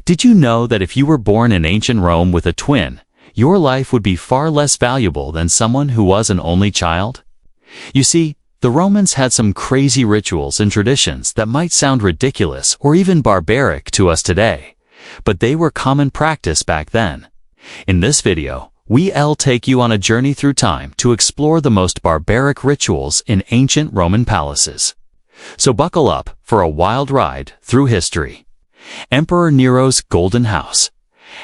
Did you know that if you were born in ancient Rome with a twin, your life would be far less valuable than someone who was an only child? You see, the Romans had some crazy rituals and traditions that might sound ridiculous or even barbaric to us today, but they were common practice back then. In this video, we'll take you on a journey through time to explore the most barbaric rituals in ancient Roman palaces. So buckle up for a wild ride through history. Emperor Nero's Golden House.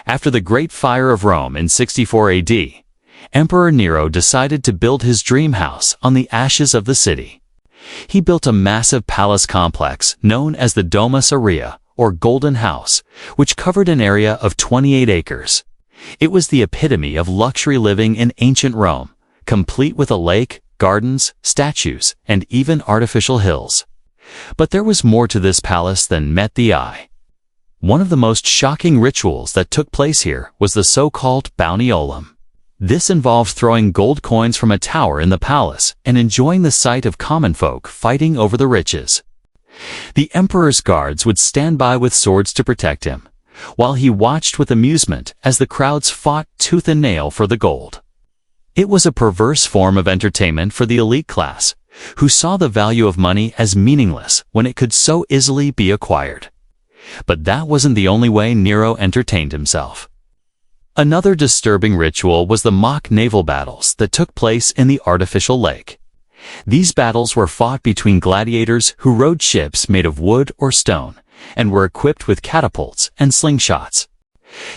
After the Great Fire of Rome in 64 AD, Emperor Nero decided to build his dream house on the ashes of the city. He built a massive palace complex known as the Domus Aurea, or Golden House, which covered an area of 28 acres. It was the epitome of luxury living in ancient Rome, complete with a lake, gardens, statues, and even artificial hills. But there was more to this palace than met the eye. One of the most shocking rituals that took place here was the so-called Bounteolum. This involved throwing gold coins from a tower in the palace and enjoying the sight of common folk fighting over the riches. The emperor's guards would stand by with swords to protect him, while he watched with amusement as the crowds fought tooth and nail for the gold. It was a perverse form of entertainment for the elite class, who saw the value of money as meaningless when it could so easily be acquired. But that wasn't the only way Nero entertained himself. Another disturbing ritual was the mock naval battles that took place in the artificial lake. These battles were fought between gladiators who rode ships made of wood or stone and were equipped with catapults and slingshots.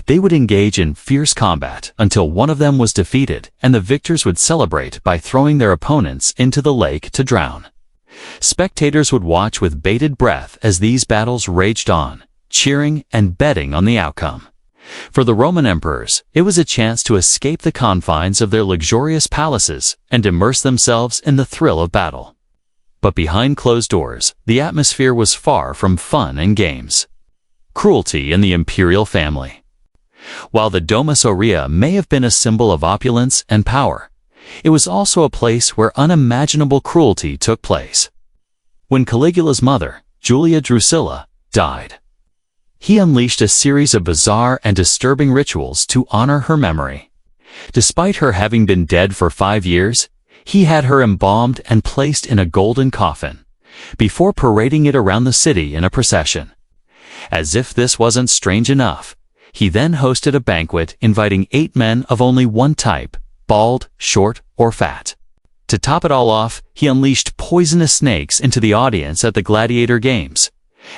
They would engage in fierce combat until one of them was defeated, and the victors would celebrate by throwing their opponents into the lake to drown. Spectators would watch with bated breath as these battles raged on, cheering and betting on the outcome. For the Roman emperors, it was a chance to escape the confines of their luxurious palaces and immerse themselves in the thrill of battle. But behind closed doors, the atmosphere was far from fun and games. Cruelty in the imperial family. While the Domus Aurea may have been a symbol of opulence and power, it was also a place where unimaginable cruelty took place. When Caligula's mother, Julia Drusilla, died, he unleashed a series of bizarre and disturbing rituals to honor her memory. Despite her having been dead for 5 years, he had her embalmed and placed in a golden coffin, before parading it around the city in a procession. As if this wasn't strange enough, he then hosted a banquet inviting 8 men of only one type, bald, short, or fat. To top it all off, he unleashed poisonous snakes into the audience at the gladiator games,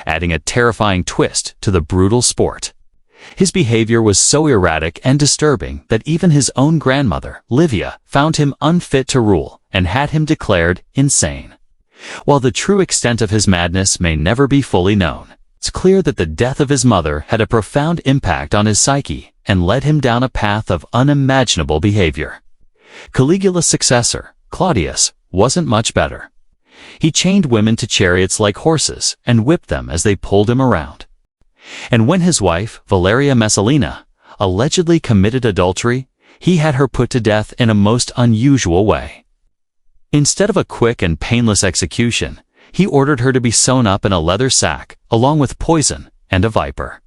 adding a terrifying twist to the brutal sport. His behavior was so erratic and disturbing that even his own grandmother, Livia, found him unfit to rule and had him declared insane. While the true extent of his madness may never be fully known, it's clear that the death of his mother had a profound impact on his psyche and led him down a path of unimaginable behavior. Caligula's successor, Claudius, wasn't much better. He chained women to chariots like horses and whipped them as they pulled him around. And when his wife, Valeria Messalina, allegedly committed adultery, he had her put to death in a most unusual way. Instead of a quick and painless execution, he ordered her to be sewn up in a leather sack, along with poison and a viper.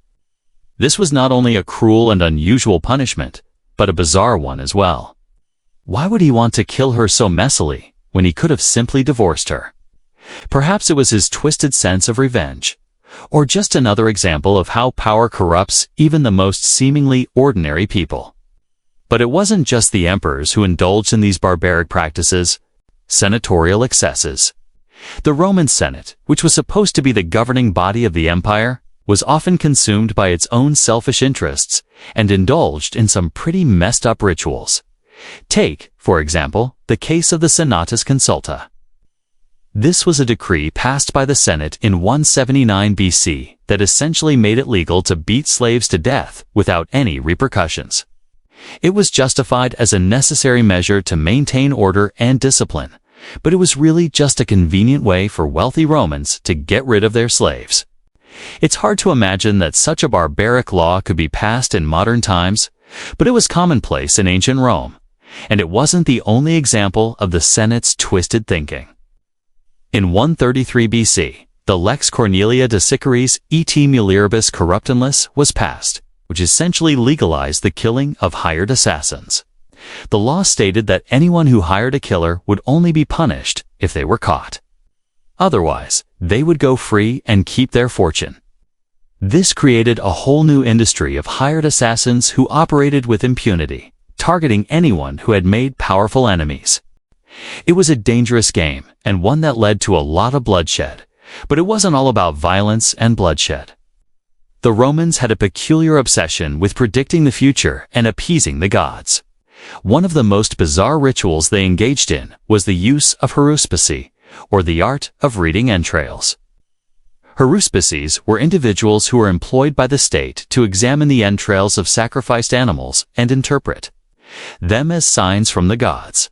This was not only a cruel and unusual punishment, but a bizarre one as well. Why would he want to kill her so messily when he could have simply divorced her? Perhaps it was his twisted sense of revenge, or just another example of how power corrupts even the most seemingly ordinary people. But it wasn't just the emperors who indulged in these barbaric practices. Senatorial excesses. The Roman Senate, which was supposed to be the governing body of the empire, was often consumed by its own selfish interests and indulged in some pretty messed up rituals. Take, for example, the case of the Senatus Consulta. This was a decree passed by the Senate in 179 BC that essentially made it legal to beat slaves to death without any repercussions. It was justified as a necessary measure to maintain order and discipline, but it was really just a convenient way for wealthy Romans to get rid of their slaves. It's hard to imagine that such a barbaric law could be passed in modern times, but it was commonplace in ancient Rome, and it wasn't the only example of the Senate's twisted thinking. In 133 BC, the Lex Cornelia de Sicaris et Mulieribus Corruptionis was passed, which essentially legalized the killing of hired assassins. The law stated that anyone who hired a killer would only be punished if they were caught. Otherwise, they would go free and keep their fortune. This created a whole new industry of hired assassins who operated with impunity, targeting anyone who had made powerful enemies. It was a dangerous game and one that led to a lot of bloodshed, but it wasn't all about violence and bloodshed. The Romans had a peculiar obsession with predicting the future and appeasing the gods. One of the most bizarre rituals they engaged in was the use of haruspicy, or the art of reading entrails. Haruspices were individuals who were employed by the state to examine the entrails of sacrificed animals and interpret them as signs from the gods.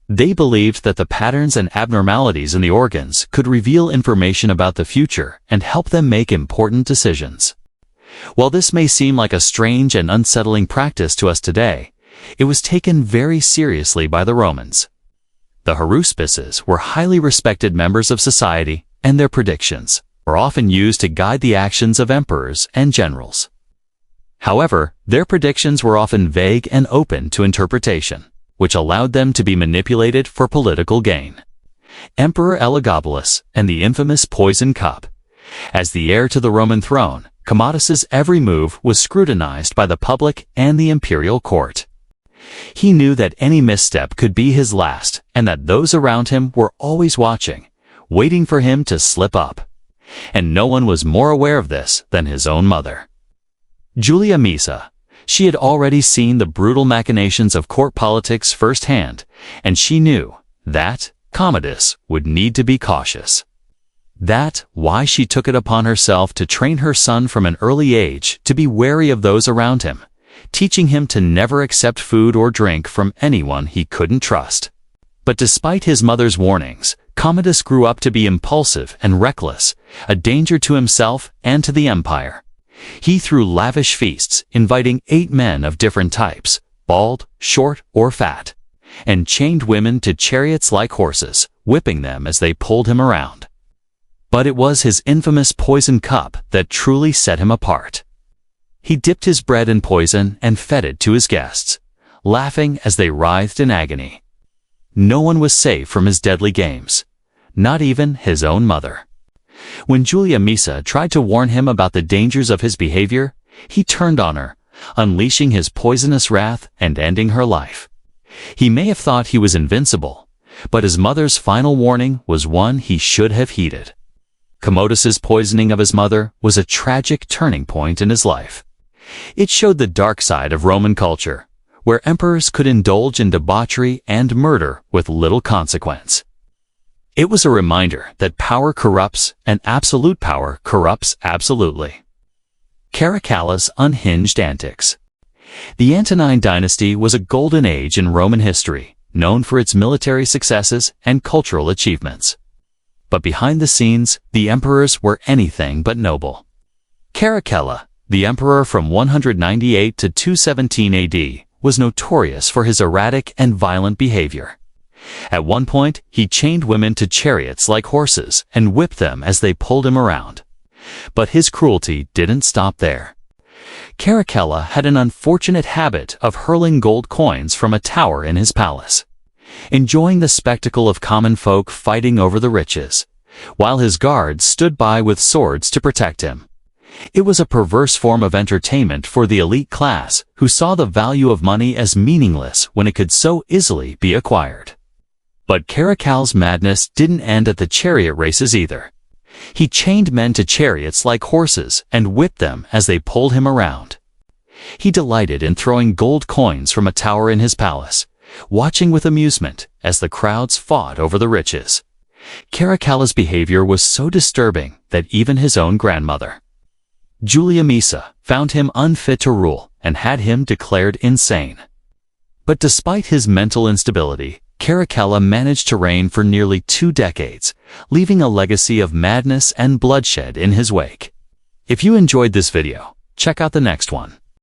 They believed that the patterns and abnormalities in the organs could reveal information about the future and help them make important decisions. While this may seem like a strange and unsettling practice to us today, it was taken very seriously by the Romans. The haruspices were highly respected members of society, and their predictions were often used to guide the actions of emperors and generals. However, their predictions were often vague and open to interpretation, which allowed them to be manipulated for political gain. Emperor Elagabalus and the infamous poison cup. As the heir to the Roman throne, Commodus's every move was scrutinized by the public and the imperial court. He knew that any misstep could be his last, and that those around him were always watching, waiting for him to slip up. And no one was more aware of this than his own mother. Julia Maesa. She had already seen the brutal machinations of court politics firsthand, and she knew that Commodus would need to be cautious. That's why she took it upon herself to train her son from an early age to be wary of those around him, teaching him to never accept food or drink from anyone he couldn't trust. But despite his mother's warnings, Commodus grew up to be impulsive and reckless, a danger to himself and to the empire. He threw lavish feasts, inviting 8 men of different types, bald, short, or fat, and chained women to chariots like horses, whipping them as they pulled him around. But it was his infamous poison cup that truly set him apart. He dipped his bread in poison and fed it to his guests, laughing as they writhed in agony. No one was safe from his deadly games, not even his own mother. When Julia Maesa tried to warn him about the dangers of his behavior, he turned on her, unleashing his poisonous wrath and ending her life. He may have thought he was invincible, but his mother's final warning was one he should have heeded. Commodus's poisoning of his mother was a tragic turning point in his life. It showed the dark side of Roman culture, where emperors could indulge in debauchery and murder with little consequence. It was a reminder that power corrupts and absolute power corrupts absolutely. Caracalla's unhinged antics. The Antonine dynasty was a golden age in Roman history, known for its military successes and cultural achievements. But behind the scenes, the emperors were anything but noble. Caracalla, the emperor from 198 to 217 AD, was notorious for his erratic and violent behavior. At one point, he chained women to chariots like horses and whipped them as they pulled him around. But his cruelty didn't stop there. Caracalla had an unfortunate habit of hurling gold coins from a tower in his palace, enjoying the spectacle of common folk fighting over the riches, while his guards stood by with swords to protect him. It was a perverse form of entertainment for the elite class, who saw the value of money as meaningless when it could so easily be acquired. But Caracalla's madness didn't end at the chariot races either. He chained men to chariots like horses and whipped them as they pulled him around. He delighted in throwing gold coins from a tower in his palace, watching with amusement as the crowds fought over the riches. Caracalla's behavior was so disturbing that even his own grandmother, Julia Maesa, found him unfit to rule and had him declared insane. But despite his mental instability, Caracalla managed to reign for nearly 2 decades, leaving a legacy of madness and bloodshed in his wake. If you enjoyed this video, check out the next one.